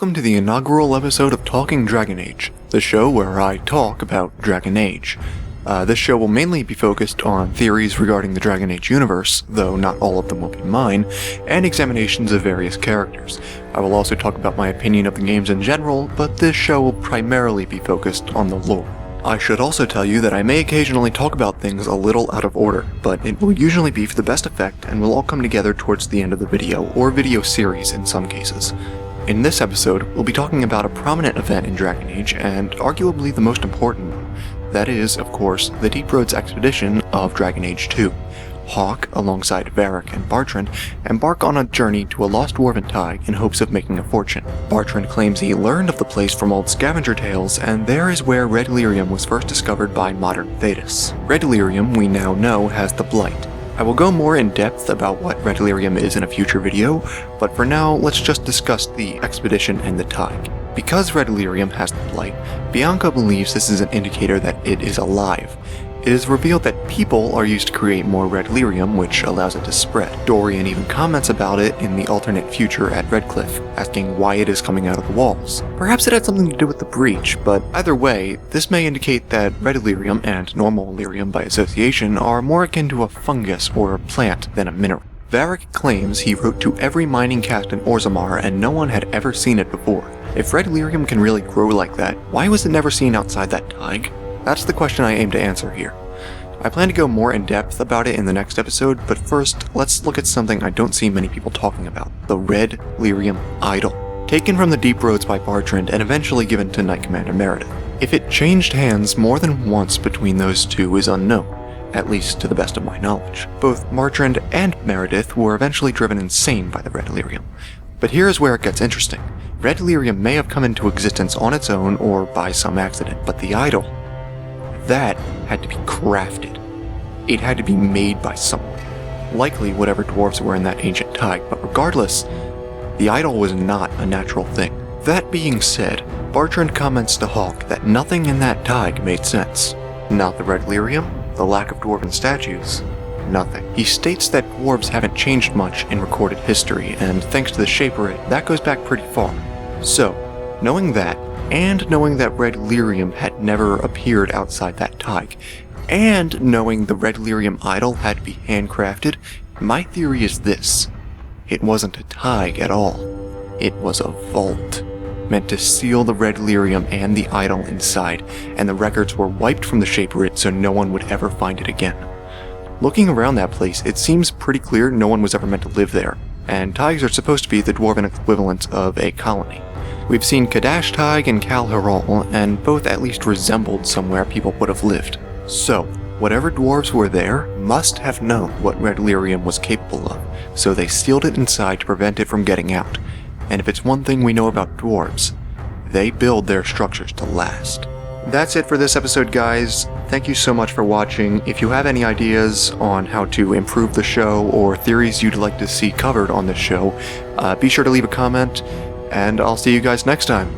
Welcome to the inaugural episode of Talking Dragon Age, the show where I talk about Dragon Age. This show will mainly be focused on theories regarding the Dragon Age universe, though not all of them will be mine, and examinations of various characters. I will also talk about my opinion of the games in general, but this show will primarily be focused on the lore. I should also tell you that I may occasionally talk about things a little out of order, but it will usually be for the best effect and will all come together towards the end of the video, or video series in some cases. In this episode, we'll be talking about a prominent event in Dragon Age, and arguably the most important one. That is, of course, the Deep Roads expedition of Dragon Age 2. Hawke, alongside Varric and Bartrand, embark on a journey to a lost dwarven Thaig in hopes of making a fortune. Bartrand claims he learned of the place from old scavenger tales, and there is where Red Lyrium was first discovered by modern Thedas. Red Lyrium, we now know, has the Blight. I will go more in depth about what Red Lyrium is in a future video, but for now, let's just discuss the expedition and the Thaig. Because Red Lyrium has the Blight, Bianca believes this is an indicator that it is alive. It is revealed that people are used to create more Red Lyrium, which allows it to spread. Dorian even comments about it in the alternate future at Redcliffe, asking why it is coming out of the walls. Perhaps it had something to do with the breach, but either way, this may indicate that Red Lyrium and normal Lyrium by association are more akin to a fungus or a plant than a mineral. Varric claims he wrote to every mining cast in Orzammar and no one had ever seen it before. If Red Lyrium can really grow like that, why was it never seen outside that Thaig? That's the question I aim to answer here. I plan to go more in depth about it in the next episode, but first, let's look at something I don't see many people talking about, the Red Lyrium Idol. Taken from the Deep Roads by Bartrand and eventually given to Knight Commander Meredith. If it changed hands more than once between those two is unknown, at least to the best of my knowledge. Both Bartrand and Meredith were eventually driven insane by the Red Lyrium. But here is where it gets interesting. Red Lyrium may have come into existence on its own or by some accident, but the idol, that had to be crafted. It had to be made by someone. Likely whatever dwarves were in that ancient Thaig, but regardless, the idol was not a natural thing. That being said, Bartrand comments to Hawke that nothing in that Thaig made sense. Not the Red Lyrium, the lack of dwarven statues, nothing. He states that dwarves haven't changed much in recorded history, and thanks to the Shepard, that goes back pretty far. So, knowing that, and knowing that Red Lyrium had never appeared outside that Thaig, and knowing the Red Lyrium Idol had to be handcrafted, my theory is this. It wasn't a Thaig at all. It was a vault, meant to seal the Red Lyrium and the idol inside, and the records were wiped from the Shepard so no one would ever find it again. Looking around that place, it seems pretty clear no one was ever meant to live there, and Thaigs are supposed to be the dwarven equivalent of a colony. We've seen Cadash Thaig and Kal Harol, and both at least resembled somewhere people would have lived. So, whatever dwarves were there must have known what Red Lyrium was capable of, so they sealed it inside to prevent it from getting out. And if it's one thing we know about dwarves, they build their structures to last. That's it for this episode, guys. Thank you so much for watching. If you have any ideas on how to improve the show or theories you'd like to see covered on this show, be sure to leave a comment, and I'll see you guys next time.